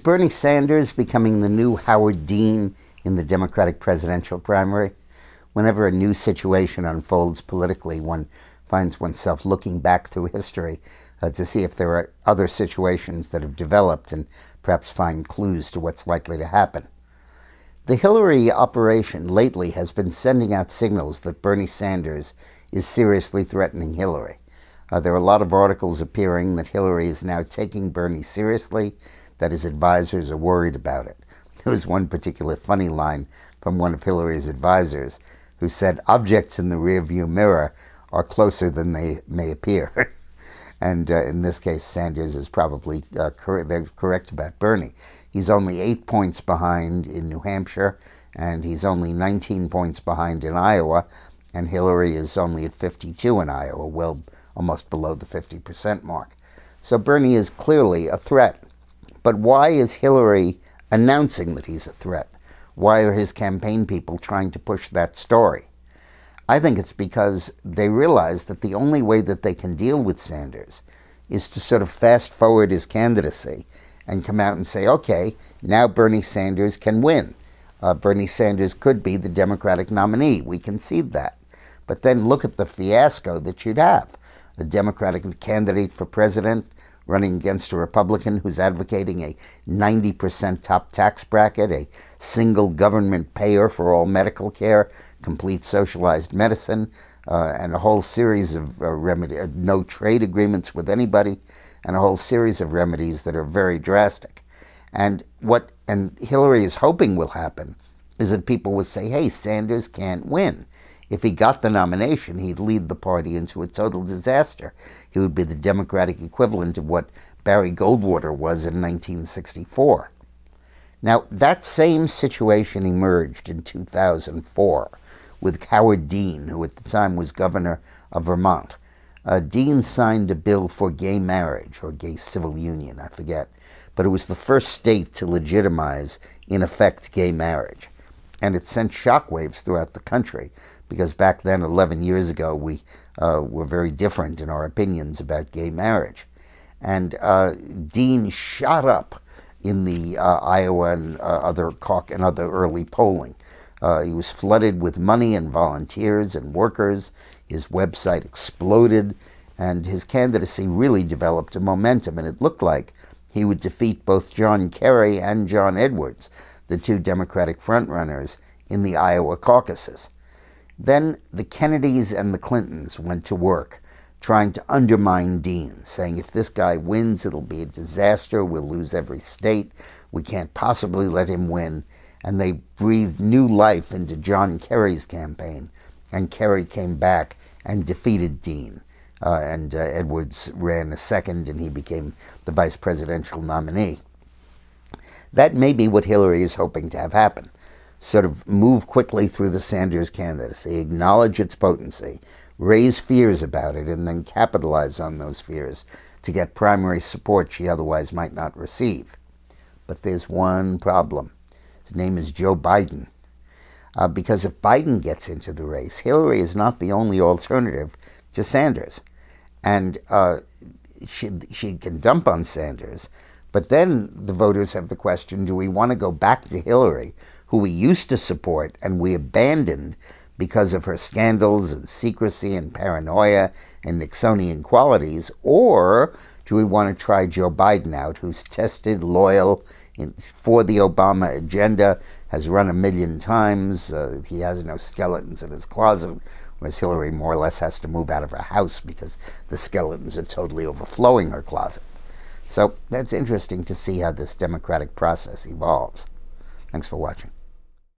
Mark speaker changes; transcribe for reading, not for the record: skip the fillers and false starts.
Speaker 1: Is Bernie Sanders becoming the new Howard Dean in the Democratic presidential primary? Whenever a new situation unfolds politically, one finds oneself looking back through history to see if there are other situations that have developed and perhaps find clues to what's likely to happen. The Hillary operation lately has been sending out signals that Bernie Sanders is seriously threatening Hillary. There are a lot of articles appearing that Hillary is now taking Bernie seriously, that his advisors are worried about it. There was one particular funny line from one of Hillary's advisors who said, "Objects in the rearview mirror are closer than they may appear." And in this case, Sanders is probably correct about Bernie. He's only 8 points behind in New Hampshire, and he's only 19 points behind in Iowa, and Hillary is only at 52 in Iowa, well, almost below the 50% mark. So Bernie is clearly a threat. But why is Hillary announcing that he's a threat? Why are his campaign people trying to push that story? I think it's because they realize that the only way that they can deal with Sanders is to sort of fast forward his candidacy and come out and say, okay, now Bernie Sanders can win. Bernie Sanders could be the Democratic nominee. We concede that. But then look at the fiasco that you'd have. A Democratic candidate for president running against a Republican who's advocating a 90% top tax bracket, a single government payer for all medical care, complete socialized medicine, and a whole series of no trade agreements with anybody, and a whole series of remedies that are very drastic. And what Hillary is hoping will happen is that people will say, hey, Sanders can't win. If he got the nomination, he'd lead the party into a total disaster. He would be the Democratic equivalent of what Barry Goldwater was in 1964. Now, that same situation emerged in 2004 with Howard Dean, who at the time was governor of Vermont. Dean signed a bill for gay marriage, or gay civil union, I forget. But it was the first state to legitimize, in effect, gay marriage. And it sent shockwaves throughout the country, because back then, 11 years ago, we were very different in our opinions about gay marriage. And Dean shot up in the Iowa and other early polling. He was flooded with money and volunteers and workers. His website exploded, and his candidacy really developed a momentum, and it looked like he would defeat both John Kerry and John Edwards, the two Democratic frontrunners in the Iowa caucuses. Then the Kennedys and the Clintons went to work trying to undermine Dean, saying if this guy wins, it'll be a disaster, we'll lose every state, we can't possibly let him win. And they breathed new life into John Kerry's campaign, and Kerry came back and defeated Dean. And Edwards ran a second, and he became the vice presidential nominee. That may be what Hillary is hoping to have happen. Sort of move quickly through the Sanders candidacy, acknowledge its potency, raise fears about it, and then capitalize on those fears to get primary support she otherwise might not receive. But there's one problem. His name is Joe Biden. Because if Biden gets into the race, Hillary is not the only alternative to Sanders. And she can dump on Sanders. But then the voters have the question, do we want to go back to Hillary, who we used to support and we abandoned because of her scandals and secrecy and paranoia and Nixonian qualities, or do we want to try Joe Biden out, who's tested, loyal, for the Obama agenda, has run 1 million times, he has no skeletons in his closet, whereas Hillary more or less has to move out of her house because the skeletons are totally overflowing her closet. So that's interesting to see how this democratic process evolves. Thanks for watching.